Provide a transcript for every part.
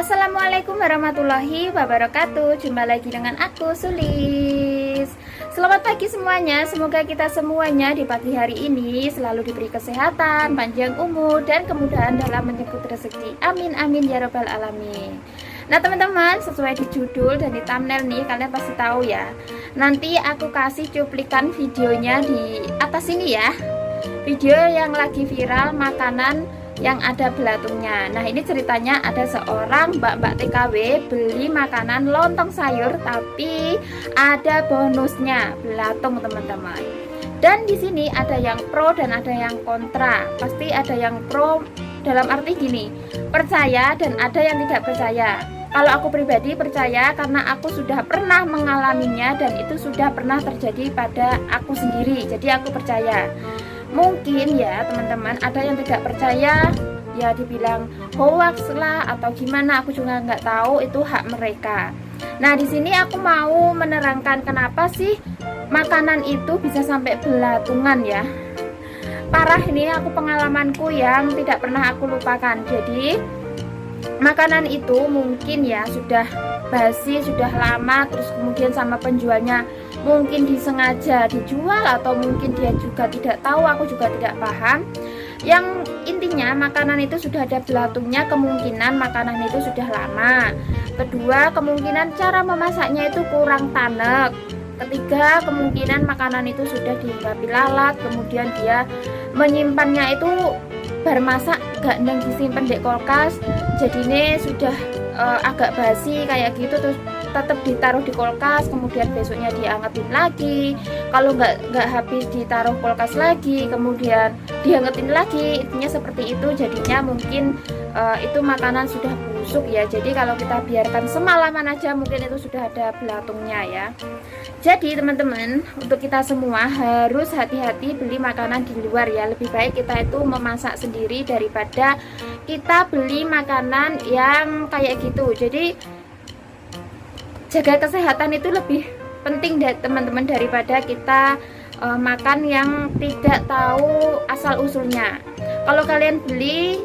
Assalamualaikum warahmatullahi wabarakatuh. Jumpa lagi dengan aku, Sulis. Selamat pagi semuanya. Semoga kita semuanya di pagi hari ini selalu diberi kesehatan, panjang umur, dan kemudahan dalam menyebut rezeki. Amin amin ya rabbal alamin. Nah teman-teman, sesuai di judul dan di thumbnail nih, kalian pasti tahu ya. Nanti aku kasih cuplikan videonya di atas ini ya. Video yang lagi viral makanan yang ada belatungnya. Nah ini ceritanya ada seorang mbak-mbak TKW beli makanan lontong sayur, tapi ada bonusnya belatung teman-teman. Dan di sini ada yang pro dan ada yang kontra. Pasti ada yang pro dalam arti gini, percaya, dan ada yang tidak percaya. Kalau aku pribadi percaya karena aku sudah pernah mengalaminya dan itu sudah pernah terjadi pada aku sendiri. Jadi aku percaya. Mungkin ya teman-teman ada yang tidak percaya, ya dibilang hoax lah atau gimana, aku juga nggak tahu, itu hak mereka. Nah di sini aku mau menerangkan kenapa sih makanan itu bisa sampai belatungan ya. Parah, ini aku pengalamanku yang tidak pernah aku lupakan. Jadi makanan itu mungkin ya sudah basi, sudah lama, terus kemudian sama penjualnya mungkin disengaja dijual atau mungkin dia juga tidak tahu, aku juga tidak paham. Yang intinya makanan itu sudah ada belatungnya, kemungkinan makanan itu sudah lama. Kedua, kemungkinan cara memasaknya itu kurang tanek. Ketiga, kemungkinan makanan itu sudah dihinggapi lalat, kemudian dia menyimpannya itu bermasak gak neng disimpan di kulkas, jadinya sudah agak basi kayak gitu, terus tetap ditaruh di kulkas, kemudian besoknya diangetin lagi. Kalau nggak habis ditaruh kulkas lagi, kemudian diangetin lagi, intinya seperti itu. Jadinya mungkin itu makanan sudah busuk ya. Jadi kalau kita biarkan semalaman aja mungkin itu sudah ada belatungnya ya. Jadi teman-teman, untuk kita semua harus hati-hati beli makanan di luar ya. Lebih baik kita itu memasak sendiri daripada kita beli makanan yang kayak gitu. Jadi jaga kesehatan itu lebih penting teman-teman daripada kita makan yang tidak tahu asal usulnya. Kalau kalian beli,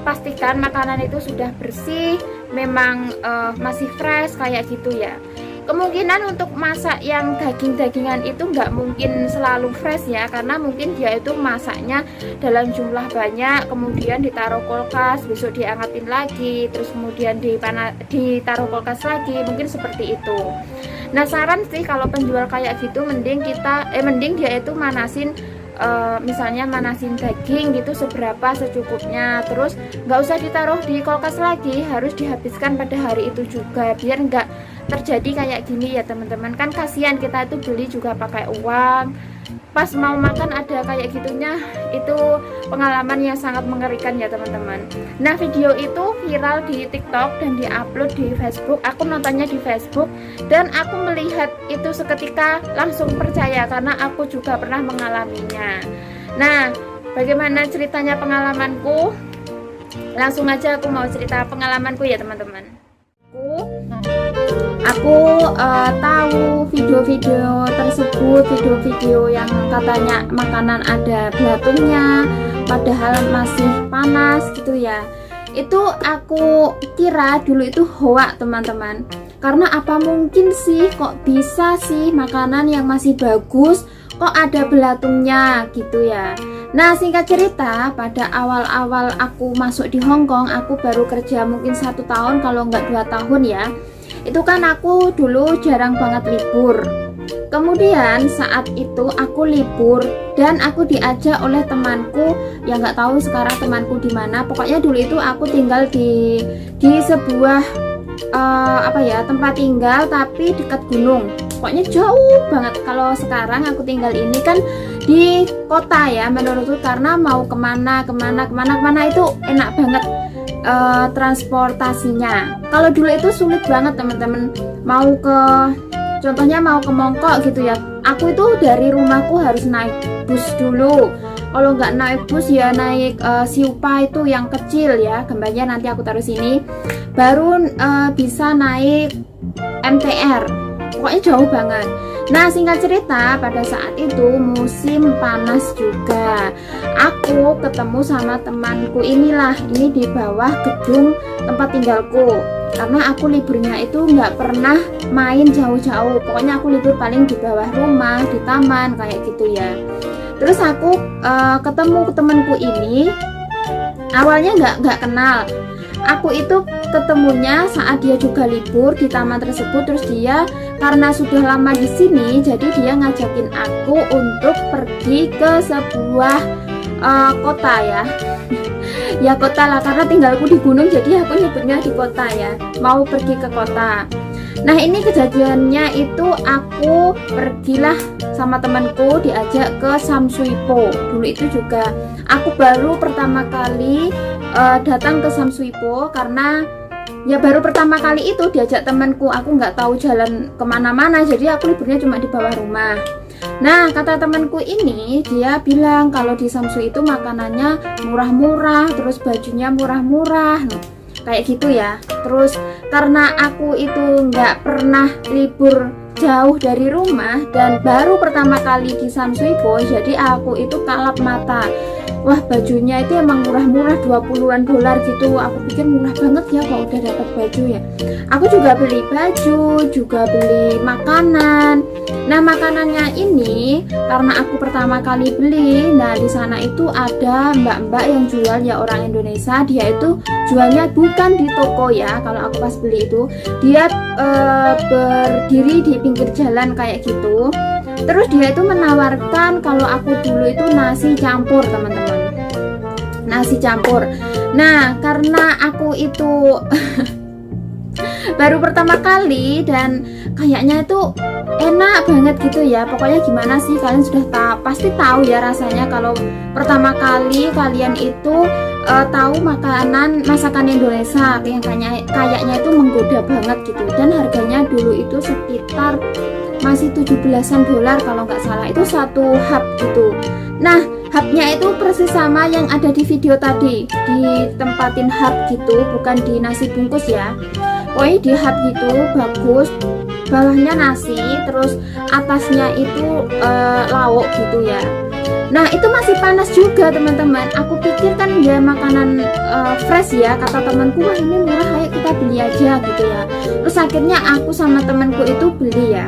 pastikan makanan itu sudah bersih, memang masih fresh kayak gitu ya. Kemungkinan untuk masak yang daging-dagingan itu nggak mungkin selalu fresh ya, karena mungkin dia itu masaknya dalam jumlah banyak, kemudian ditaruh kulkas, besok diangetin lagi, terus kemudian ditaruh kulkas lagi, mungkin seperti itu. Nah saran sih kalau penjual kayak gitu mending dia itu manasin, misalnya manasin daging gitu seberapa secukupnya, terus nggak usah ditaruh di kulkas lagi, harus dihabiskan pada hari itu juga, biar nggak terjadi kayak gini ya teman-teman. Kan kasihan kita itu beli juga pakai uang, pas mau makan ada kayak gitunya, itu pengalaman yang sangat mengerikan ya teman-teman. Nah video itu viral di TikTok dan diupload di Facebook. Aku nontonnya di Facebook dan aku melihat itu seketika langsung percaya karena aku juga pernah mengalaminya. Nah bagaimana ceritanya pengalamanku? Langsung aja aku mau cerita pengalamanku ya teman-teman. Aku tahu video-video tersebut, video-video yang katanya makanan ada belatungnya padahal masih panas gitu ya. Itu aku kira dulu itu hoax teman-teman. Karena apa mungkin sih kok bisa sih makanan yang masih bagus kok ada belatungnya gitu ya. Nah singkat cerita, pada awal-awal aku masuk di Hong Kong, aku baru kerja mungkin 1 tahun kalau nggak 2 tahun ya. Itu kan aku dulu jarang banget libur. Kemudian saat itu aku libur dan aku diajak oleh temanku yang nggak tahu sekarang temanku di mana. Pokoknya dulu itu aku tinggal di sebuah tempat tinggal tapi dekat gunung. Pokoknya jauh banget. Kalau sekarang aku tinggal ini kan di kota ya menurutku, karena mau kemana itu enak banget transportasinya. Kalau dulu itu sulit banget teman-teman, contohnya mau ke Mongkok gitu ya, aku itu dari rumahku harus naik bus dulu. Kalau nggak naik bus ya naik Siupa itu yang kecil ya, gambarnya nanti aku taruh sini, baru bisa naik MTR. Pokoknya jauh banget. Nah singkat cerita, pada saat itu musim panas juga. Aku ketemu sama temanku ini di bawah gedung tempat tinggalku. karena aku liburnya itu nggak pernah main jauh-jauh. Pokoknya aku libur paling di bawah rumah, di taman kayak gitu ya. Terus aku ketemu temanku ini, awalnya nggak kenal. Aku itu ketemunya saat dia juga libur di taman tersebut. Terus dia karena sudah lama di sini, jadi dia ngajakin aku untuk pergi ke sebuah kota ya. Ya kota lah, karena tinggalku di gunung, jadi aku nyebutnya di kota ya. Mau pergi ke kota. Nah ini kejadiannya itu aku pergilah sama temanku, diajak ke Samsuipo. Dulu itu juga aku baru pertama kali datang ke Samsuipo, karena ya baru pertama kali itu diajak temanku. Aku nggak tahu jalan kemana-mana, jadi aku liburnya cuma di bawah rumah. Nah kata temanku ini, dia bilang kalau di Samsu itu makanannya murah-murah, terus bajunya murah-murah, kayak gitu ya. Terus karena aku itu nggak pernah libur jauh dari rumah dan baru pertama kali di Samsuipo, jadi aku itu kalap mata. Wah bajunya itu emang murah-murah, 20-an dolar gitu. Aku pikir murah banget ya kalau udah dapat baju ya. Aku juga beli baju, juga beli makanan. Nah makanannya ini karena aku pertama kali beli, nah di sana itu ada mbak-mbak yang jual ya, orang Indonesia. Dia itu jualnya bukan di toko ya. Kalau aku pas beli itu dia berdiri di pinggir jalan kayak gitu. Terus dia itu menawarkan kalau aku dulu itu nasi campur, teman-teman. Nasi campur. Nah, karena aku itu baru pertama kali dan kayaknya itu enak banget gitu ya. Pokoknya gimana sih, kalian sudah pasti tahu ya rasanya kalau pertama kali kalian itu tahu masakan Indonesia yang kayaknya itu menggoda banget gitu. Dan harganya dulu itu sekitar masih 17-an dolar kalau nggak salah, itu satu hub gitu. Nah hubnya itu persis sama yang ada di video tadi, ditempatin hub gitu, bukan di nasi bungkus ya. Pokoknya di hub gitu bagus, bawahnya nasi, terus atasnya itu lauk gitu ya. Nah itu masih panas juga teman-teman. Aku pikir kan ya makanan fresh ya, kata temanku, wah ini murah, ayo kita beli aja gitu ya. Terus akhirnya aku sama temanku itu beli ya.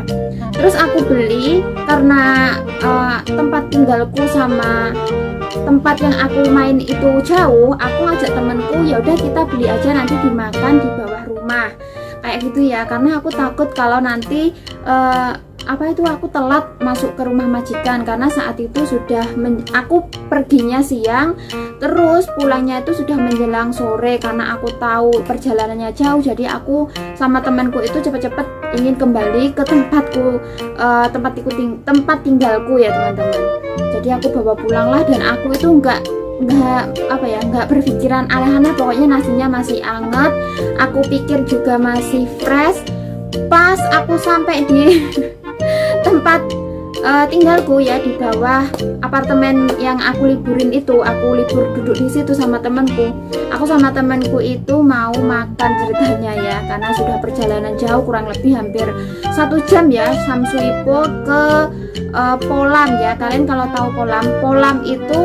Terus aku beli karena tempat tinggalku sama tempat yang aku main itu jauh. Aku ngajak temanku, ya udah kita beli aja, nanti dimakan di bawah rumah kayak gitu ya. Karena aku takut kalau nanti aku telat masuk ke rumah majikan, karena saat itu sudah aku perginya siang, terus pulangnya itu sudah menjelang sore. Karena aku tahu perjalanannya jauh, jadi aku sama temanku itu cepet-cepet ingin kembali ke tempat tinggalku ya teman-teman. Jadi aku bawa pulang lah, dan aku itu nggak berpikiran aneh-aneh. Pokoknya nasinya masih anget, aku pikir juga masih fresh. Pas aku sampai di tempat tinggalku ya, di bawah apartemen yang aku liburin itu, aku libur duduk di situ sama temanku. Aku sama temanku itu mau makan ceritanya ya, karena sudah perjalanan jauh, kurang lebih hampir 1 jam ya, Samsuipo ke Polam ya. Kalian kalau tahu Polam itu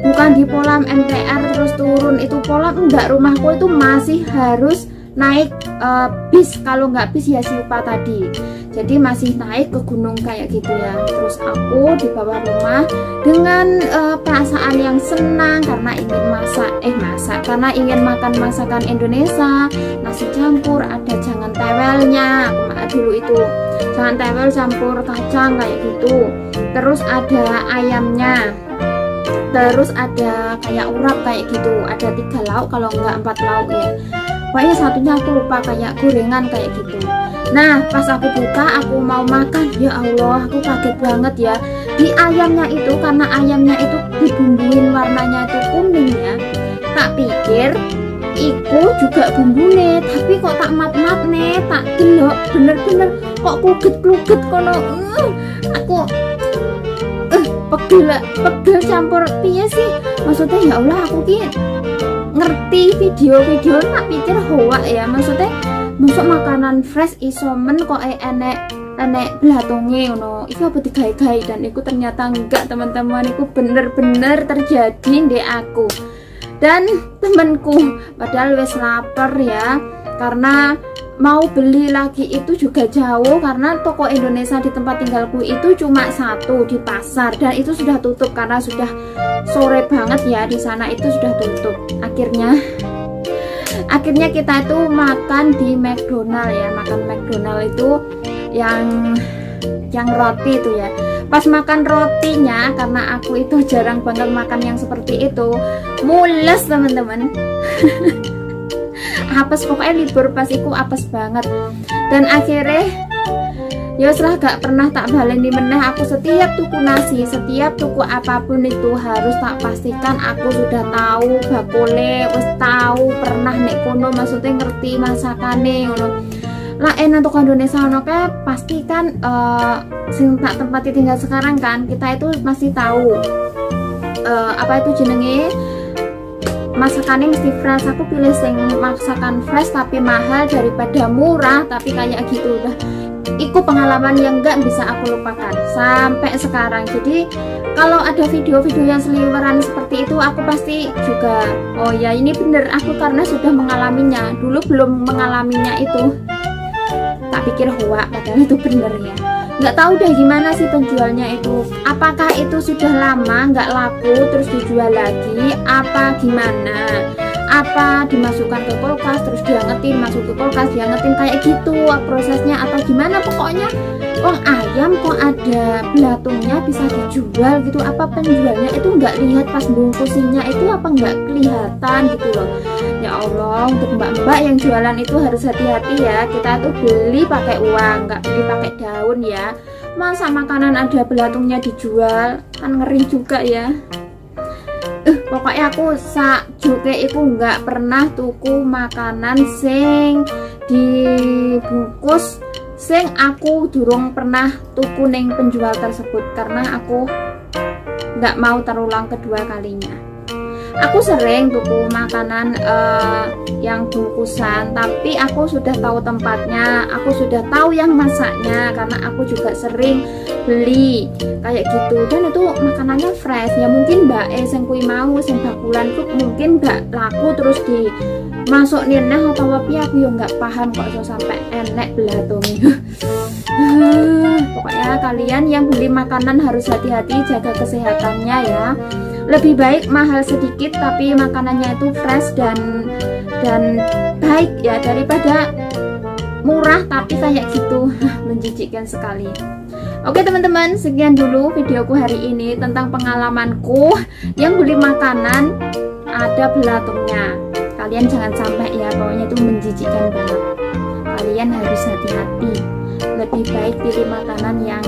bukan di Polam MTR terus turun, itu Polam enggak, rumahku itu masih harus naik bis, kalau nggak bis ya Siupa tadi. Jadi masih naik ke gunung kayak gitu ya. Terus aku di bawah rumah dengan perasaan yang senang karena ingin karena ingin makan masakan Indonesia, nasi campur, ada jangan tewelnya. Dulu itu jangan tewel campur kacang kayak gitu. Terus ada ayamnya. Terus ada kayak urap kayak gitu. Ada 3 lauk kalau nggak 4 lauk ya. Pokoknya satunya aku lupa, kayak gorengan kayak gitu. Nah pas aku buka, aku mau makan, ya Allah aku kaget banget ya. Di ayamnya itu, karena ayamnya itu dibumbuin warnanya itu kuning ya, tak pikir iku juga bumbune, tapi kok tak mat-mat nih, tak delok bener-bener kok kuget-kuget kono. Aku pegel campur piye sih, maksudnya ya Allah aku ki ngerti video tak pikir hoak ya, maksudnya masuk makanan fresh isomen kok enek belatonge ngono, itu apa digawe-gawe, dan itu ternyata enggak teman-teman, itu bener-bener terjadi di aku. Dan temenku padahal wes lapar ya, karena mau beli lagi itu juga jauh, karena toko Indonesia di tempat tinggalku itu cuma satu di pasar, dan itu sudah tutup karena sudah sore banget ya, di sana itu sudah tutup. Akhirnya kita itu makan di McDonald ya, makan McDonald itu yang roti itu ya. Pas makan rotinya, karena aku itu jarang banget makan yang seperti itu, mules teman-teman. Apes, pokoknya libur pas iku apes banget. Dan akhirnya ya setelah gak pernah tak baleni meneh, aku setiap tuku nasi, setiap tuku apapun itu harus tak pastikan aku sudah tahu bakule, wis tahu pernah nek kono, maksudnya ngerti masakane ngono. Lah enak untuk Indonesia ono kae pastikan sing tak tempati tinggal sekarang kan, kita itu masih tahu apa itu jenenge, masakannya mesti fresh. Aku pilih sing masakan fresh tapi mahal daripada murah tapi kayak gitu. Udah itu pengalaman yang nggak bisa aku lupakan sampai sekarang. Jadi kalau ada video-video yang seliweran seperti itu, aku pasti juga oh ya ini bener, aku karena sudah mengalaminya. Dulu belum mengalaminya itu tak pikir hoak, padahal itu bener ya. Nggak tahu deh gimana sih penjualnya itu, apakah itu sudah lama nggak laku terus dijual lagi, apa gimana, apa dimasukkan ke kulkas terus diangetin, masuk ke kulkas diangetin kayak gitu prosesnya, atau gimana. Pokoknya wong ayam kok ada belatungnya bisa dijual gitu, apa penjualnya itu nggak lihat pas bungkusinya itu, apa nggak kelihatan gitu loh. Ya Allah, untuk mbak-mbak yang jualan itu harus hati-hati ya. Kita tuh beli pakai uang, nggak beli pakai daun ya. Masa makanan ada belatungnya dijual, kan ngeri juga ya. Pokoknya aku sak juga itu nggak pernah tuku makanan sing dibungkus sing aku durung pernah tuku neng penjual tersebut, karena aku nggak mau terulang kedua kalinya. Aku sering tuku makanan yang bungkusan, tapi aku sudah tahu tempatnya, aku sudah tahu yang masaknya, karena aku juga sering beli kayak gitu. Dan itu makanannya fresh ya. Mungkin mbak sing kui mau sing bakulan tuh mungkin nggak laku terus dimasuk nirnah atau apa, aku yo nggak paham kok so sampai enek belatungnya. Pokoknya kalian yang beli makanan harus hati-hati, jaga kesehatannya ya. Lebih baik mahal sedikit tapi makanannya itu fresh dan baik ya, daripada murah tapi kayak gitu. Menjijikkan sekali. Oke teman-teman, sekian dulu videoku hari ini tentang pengalamanku yang beli makanan ada belatungnya. Kalian jangan sampai ya, pokoknya itu menjijikkan banget. Kalian harus hati-hati. Lebih baik pilih makanan yang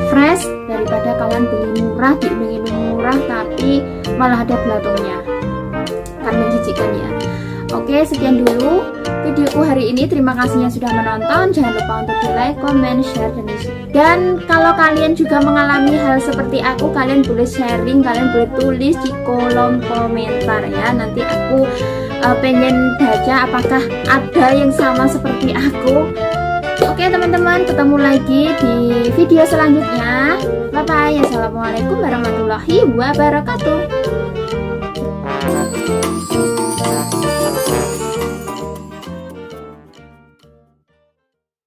fresh daripada kalian beli murah, diiming-iming murah tapi malah ada belatungnya, kan menjijikkan ya. Oke, sekian dulu videoku hari ini. Terima kasih yang sudah menonton. Jangan lupa untuk di like, comment, share, dan kalau kalian juga mengalami hal seperti aku, kalian boleh sharing, kalian boleh tulis di kolom komentar ya. Nanti aku pengen baca apakah ada yang sama seperti aku. Oke teman-teman, ketemu lagi di video selanjutnya. Bye bye. Assalamualaikum warahmatullahi wabarakatuh.